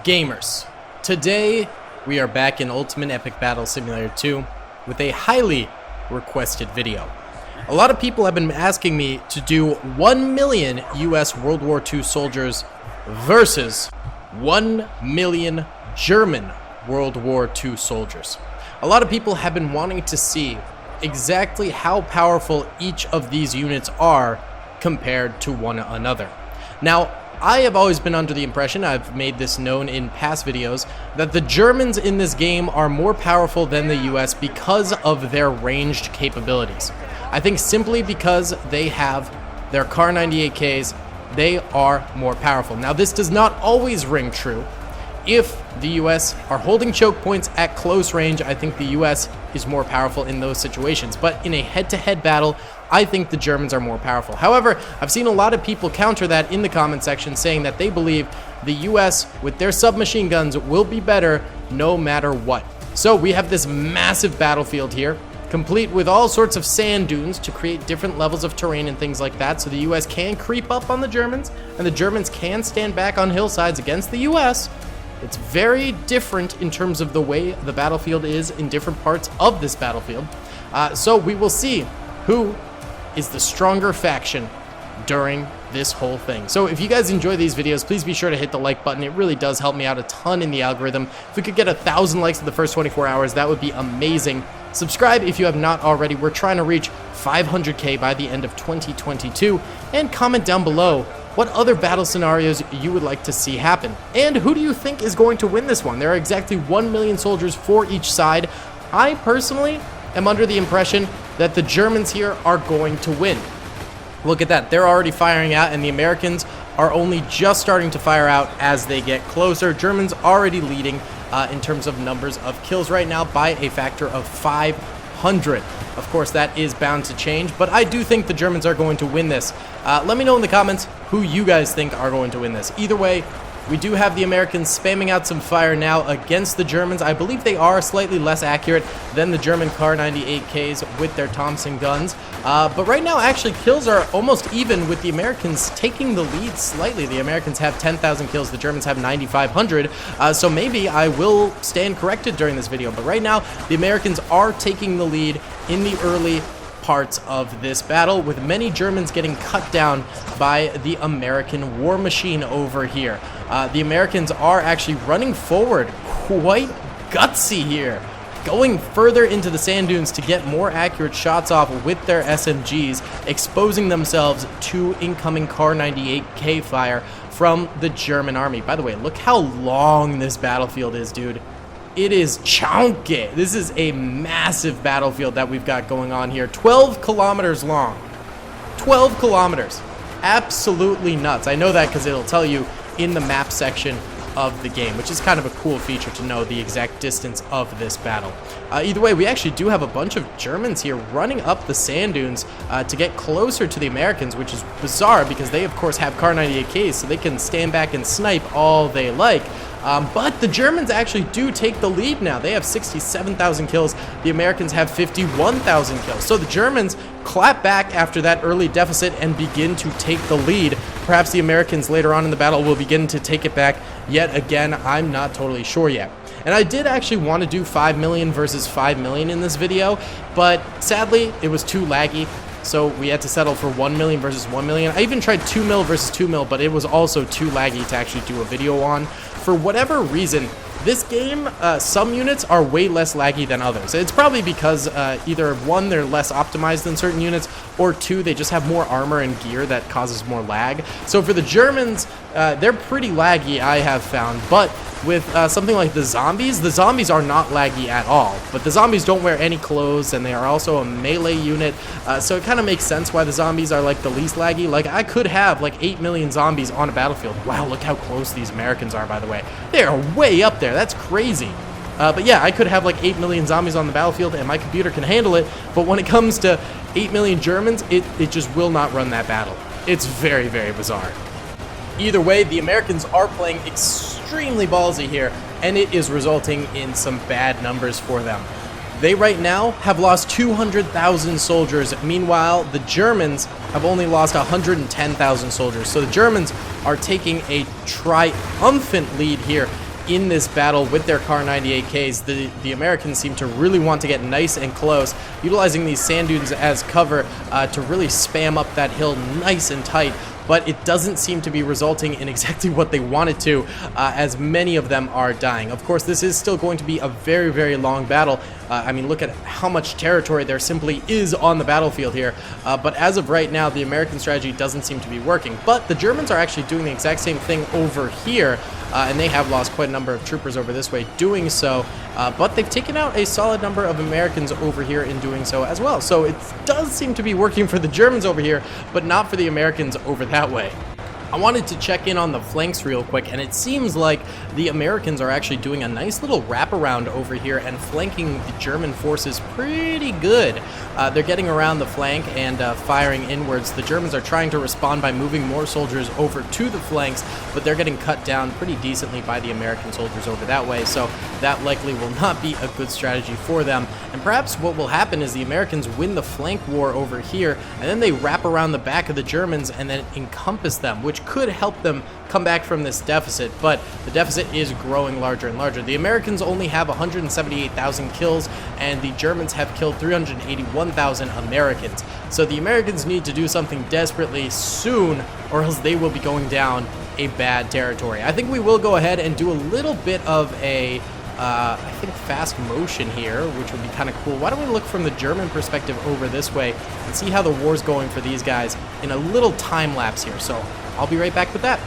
Gamers, today we are back in Ultimate Epic Battle Simulator 2 with a highly requested video. A lot of people have been asking me to do 1 million US World War II soldiers versus 1 million German World War II soldiers. A lot of people have been wanting to see exactly how powerful each of these units are compared to one another. Now, I have always been under the impression, I've made this known in past videos, that the Germans in this game are more powerful than the US because of their ranged capabilities. I think simply because they have their Kar 98Ks, they are more powerful. Now, this does not always ring true. If the US are holding choke points at close range, I think the US is more powerful in those situations. But in a head-to-head battle, I think the Germans are more powerful. However, I've seen a lot of people counter that in the comment section, saying that they believe the US, with their submachine guns, will be better no matter what. So we have this massive battlefield here, complete with all sorts of sand dunes to create different levels of terrain and things like that, so the US can creep up on the Germans, and the Germans can stand back on hillsides against the US. It's very different in terms of the way the battlefield is in different parts of this battlefield. So we will see who is the stronger faction during this whole thing. So if you guys enjoy these videos, please be sure to hit the like button. It really does help me out a ton in the algorithm. If we could get 1,000 likes in the first 24 hours, that would be amazing. Subscribe if you have not already. We're trying to reach 500K by the end of 2022. And comment down below what other battle scenarios you would like to see happen. And who do you think is going to win this one? There are exactly 1 million soldiers for each side. I personally am under the impression that the Germans here are going to win. Look at that. They're already firing out, and the Americans are only just starting to fire out as they get closer. Germans already leading in terms of numbers of kills right now by a factor of 500. Of course, that is bound to change, but I do think the Germans are going to win this. Let me know in the comments who you guys think are going to win this. Either way, we do have the Americans spamming out some fire now against the Germans. I believe they are slightly less accurate than the German Kar 98Ks with their Thompson guns. But right now, actually, kills are almost even with the Americans taking the lead slightly. The Americans have 10,000 kills. The Germans have 9,500. So maybe I will stand corrected during this video. But right now, the Americans are taking the lead in the early parts of this battle, with many Germans getting cut down by the American war machine over here. The Americans are actually running forward quite gutsy here, going further into the sand dunes to get more accurate shots off with their SMGs, exposing themselves to incoming Kar 98K fire from the German army. By the way, look how long this battlefield is, dude. It is chunky. This is a massive battlefield that we've got going on here. 12 kilometers long. 12 kilometers. Absolutely nuts. I know that because it'll tell you in the map section of the game, which is kind of a cool feature to know the exact distance of this battle. Either way, we actually do have a bunch of Germans here running up the sand dunes to get closer to the Americans, which is bizarre because they, of course, have Kar 98Ks, so they can stand back and snipe all they like. But the Germans actually do take the lead now. They have 67,000 kills. The Americans have 51,000 kills. So the Germans clap back after that early deficit and begin to take the lead. Perhaps the Americans later on in the battle will begin to take it back yet again. I'm not totally sure yet. And I did actually want to do 5 million versus 5 million in this video, but sadly it was too laggy. So we had to settle for 1 million versus 1 million. I even tried 2 mil versus 2 mil, but it was also too laggy to actually do a video on. For whatever reason, this game, some units are way less laggy than others. It's probably because either one, they're less optimized than certain units, or two, they just have more armor and gear that causes more lag. So for the Germans, they're pretty laggy, I have found, but with something like the zombies are not laggy at all. But the zombies don't wear any clothes, and they are also a melee unit, so it kind of makes sense why the zombies are like the least laggy. Like, I could have like 8 million zombies on a battlefield. Wow, look how close these Americans are, by the way. They are way up there. That's crazy. But yeah, I could have like 8 million zombies on the battlefield, and my computer can handle it, but when it comes to 8 million Germans, it just will not run that battle. It's very, very bizarre. Either way, the Americans are playing extremely ballsy here, and it is resulting in some bad numbers for them. They right now have lost 200,000 soldiers. Meanwhile, the Germans have only lost 110,000 soldiers. So the Germans are taking a triumphant lead here in this battle with their Kar 98Ks. The Americans seem to really want to get nice and close, utilizing these sand dunes as cover to really spam up that hill nice and tight. But it doesn't seem to be resulting in exactly what they wanted to, as many of them are dying. Of course, this is still going to be a very, very long battle. I mean, look at how much territory there simply is on the battlefield here. But as of right now, the American strategy doesn't seem to be working. But the Germans are actually doing the exact same thing over here, and they have lost quite a number of troopers over this way doing so. But they've taken out a solid number of Americans over here in doing so as well. So it does seem to be working for the Germans over here, but not for the Americans over that way. I wanted to check in on the flanks real quick, and it seems like the Americans are actually doing a nice little wraparound over here and flanking the German forces pretty good. They're getting around the flank and firing inwards. The Germans are trying to respond by moving more soldiers over to the flanks, but they're getting cut down pretty decently by the American soldiers over that way, so that likely will not be a good strategy for them. And perhaps what will happen is the Americans win the flank war over here, and then they wrap around the back of the Germans and then encompass them, which could help them come back from this deficit, but the deficit is growing larger and larger. The Americans only have 178,000 kills, and the Germans have killed 381,000 Americans. So the Americans need to do something desperately soon, or else they will be going down a bad territory. I think we will go ahead and do a little bit of a I think fast motion here, which would be kind of cool. Why don't we look from the German perspective over this way and see how the war's going for these guys in a little time lapse here. So I'll be right back with that.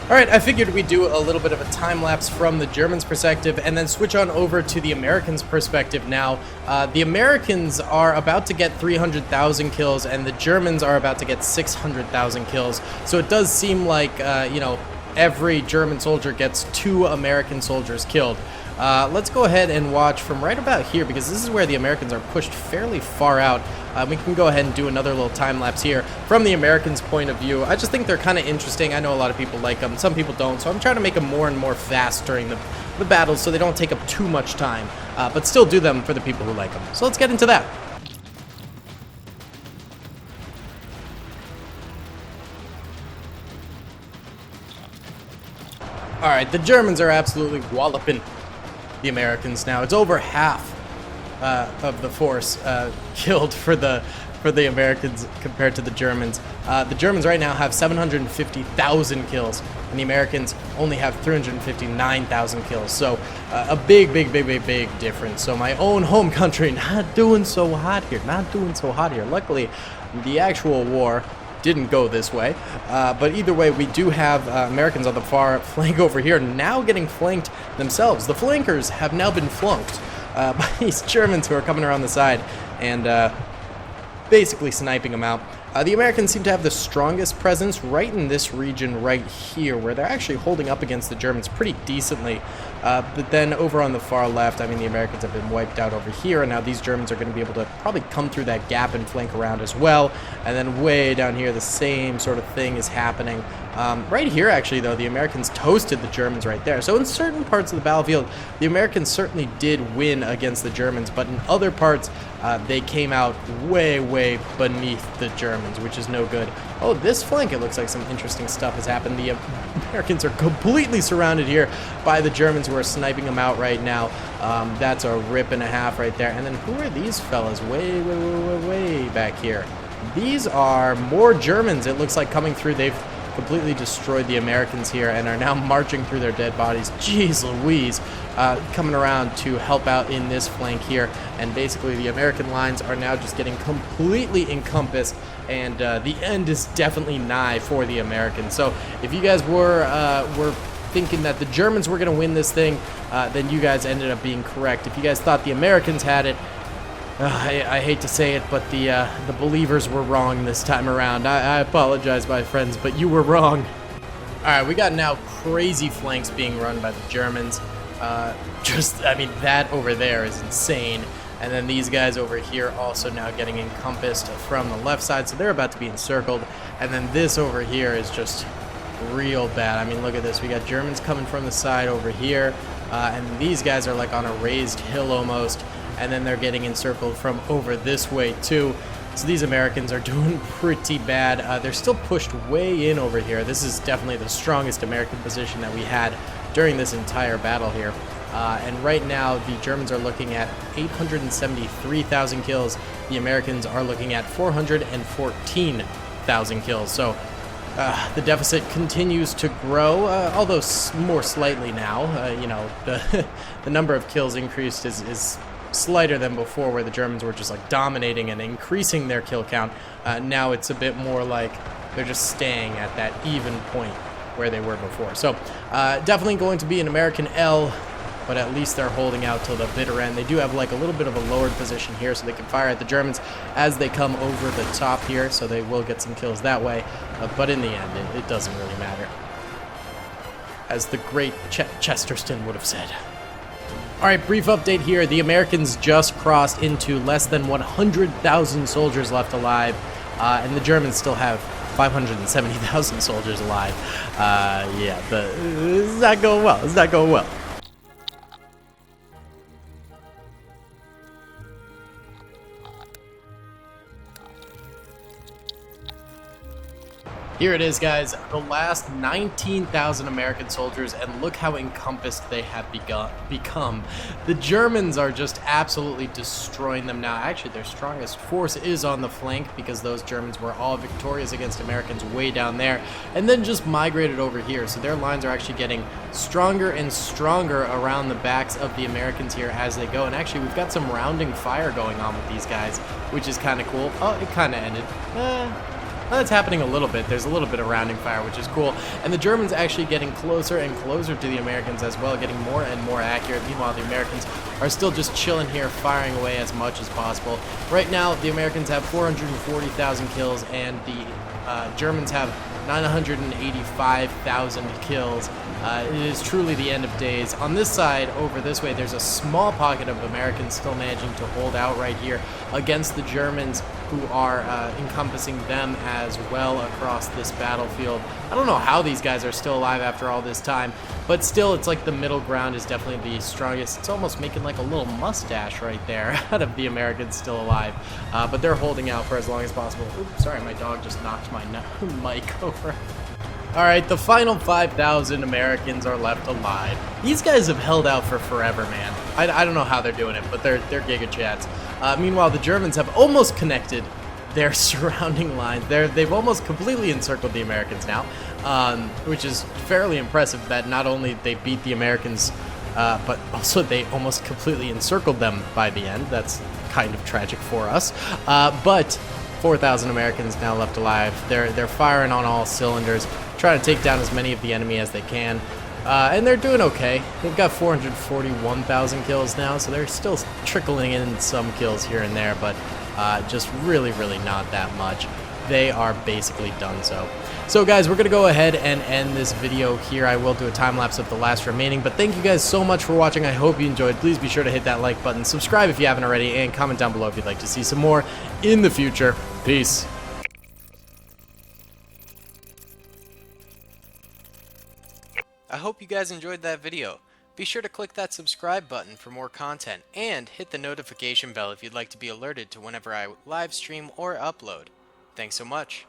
Alright, I figured we'd do a little bit of a time-lapse from the Germans' perspective and then switch on over to the Americans' perspective now. The Americans are about to get 300,000 kills and the Germans are about to get 600,000 kills. So it does seem like, you know, every German soldier gets 2 American soldiers killed. Let's go ahead and watch from right about here, because this is where the Americans are pushed fairly far out. We can go ahead and do another little time lapse here from the Americans' point of view. I just think they're kind of interesting. I know a lot of people like them, some people don't, so I'm trying to make them more and more fast during the battles so they don't take up too much time, but still do them for the people who like them. So let's get into that. Alright, the Germans are absolutely walloping the Americans now. It's over half of the force killed for the Americans compared to the Germans. The Germans right now have 750,000 kills, and the Americans only have 359,000 kills. So a big difference. So my own home country not doing so hot here. Luckily, the actual war didn't go this way, but either way, we do have Americans on the far flank over here now getting flanked themselves. The flankers have now been flunked by these Germans who are coming around the side and basically sniping them out. The Americans seem to have the strongest presence right in this region right here, where they're actually holding up against the Germans pretty decently. But then over on the far left, I mean, the Americans have been wiped out over here, and now these Germans are going to be able to probably come through that gap and flank around as well. And then way down here, the same sort of thing is happening. Right here, actually, though, the Americans toasted the Germans right there. So in certain parts of the battlefield, the Americans certainly did win against the Germans, but in other parts, they came out way beneath the Germans, which is no good. Oh, this flank, it looks like some interesting stuff has happened. The Americans are completely surrounded here by the Germans who are sniping them out right now. That's a rip and a half right there. And then who are these fellas way back here? These are more Germans, it looks like, coming through. They've completely destroyed the Americans here and are now marching through their dead bodies. Jeez Louise, coming around to help out in this flank here, and basically the American lines are now just getting completely encompassed, and the end is definitely nigh for the Americans. So if you guys were thinking that the Germans were going to win this thing, then you guys ended up being correct. If you guys thought the Americans had it, I hate to say it, but the believers were wrong this time around. I apologize, my friends, but you were wrong. Alright, we got now crazy flanks being run by the Germans. I mean, that over there is insane. And then these guys over here also now getting encompassed from the left side, so they're about to be encircled. And then this over here is just real bad. I mean, look at this. We got Germans coming from the side over here, and these guys are like on a raised hill almost. And then they're getting encircled from over this way too. So these Americans are doing pretty bad. They're still pushed way in over here. This is definitely the strongest American position that we had during this entire battle here. And right now, the Germans are looking at 873,000 kills. The Americans are looking at 414,000 kills. So the deficit continues to grow, although more slightly now. You know, the number of kills increased is slighter than before, where the Germans were just like dominating and increasing their kill count. Now it's a bit more like they're just staying at that even point where they were before. So definitely going to be an American L, but at least they're holding out till the bitter end. They do have like a little bit of a lowered position here, so they can fire at the Germans as they come over the top here, so they will get some kills that way. But in the end, it doesn't really matter, as the great Chesterton would have said. All right, brief update here. The Americans just crossed into less than 100,000 soldiers left alive, and the Germans still have 570,000 soldiers alive. Yeah, it's not going well. It's not going well. Here it is, guys, the last 19,000 American soldiers, and look how encompassed they have become. The Germans are just absolutely destroying them now. Actually, their strongest force is on the flank, because those Germans were all victorious against Americans way down there, and then just migrated over here. So their lines are actually getting stronger and stronger around the backs of the Americans here as they go. And actually, we've got some rounding fire going on with these guys, which is kind of cool. Oh, it kind of ended. Well, it's happening a little bit. There's a little bit of rounding fire, which is cool. And the Germans actually getting closer and closer to the Americans as well, getting more and more accurate. Meanwhile, the Americans are still just chilling here, firing away as much as possible. Right now, the Americans have 440,000 kills, and the Germans have 985,000 kills. It is truly the end of days. On this side, over this way, there's a small pocket of Americans still managing to hold out right here against the Germans, who are encompassing them as well across this battlefield. I don't know how these guys are still alive after all this time, but still, it's like the middle ground is definitely the strongest. It's almost making like a little mustache right there out of the Americans still alive, but they're holding out for as long as possible. Oops, sorry, my dog just knocked my mic over. All right, the final 5,000 Americans are left alive. These guys have held out for forever, man. I don't know how they're doing it, but they're Giga Chads. Meanwhile, the Germans have almost connected their surrounding lines. They've almost completely encircled the Americans now, which is fairly impressive that not only they beat the Americans, but also they almost completely encircled them by the end. That's kind of tragic for us. But 4,000 Americans now left alive. They're firing on all cylinders, trying to take down as many of the enemy as they can. And they're doing okay. They've got 441,000 kills now, so they're still trickling in some kills here and there, but just really not that much. They are basically done so. So guys, we're going to go ahead and end this video here. I will do a time-lapse of the last remaining, but thank you guys so much for watching. I hope you enjoyed. Please be sure to hit that like button, subscribe if you haven't already, and comment down below if you'd like to see some more in the future. Peace. I hope you guys enjoyed that video. Be sure to click that subscribe button for more content, and hit the notification bell if you'd like to be alerted to whenever I live stream or upload. Thanks so much.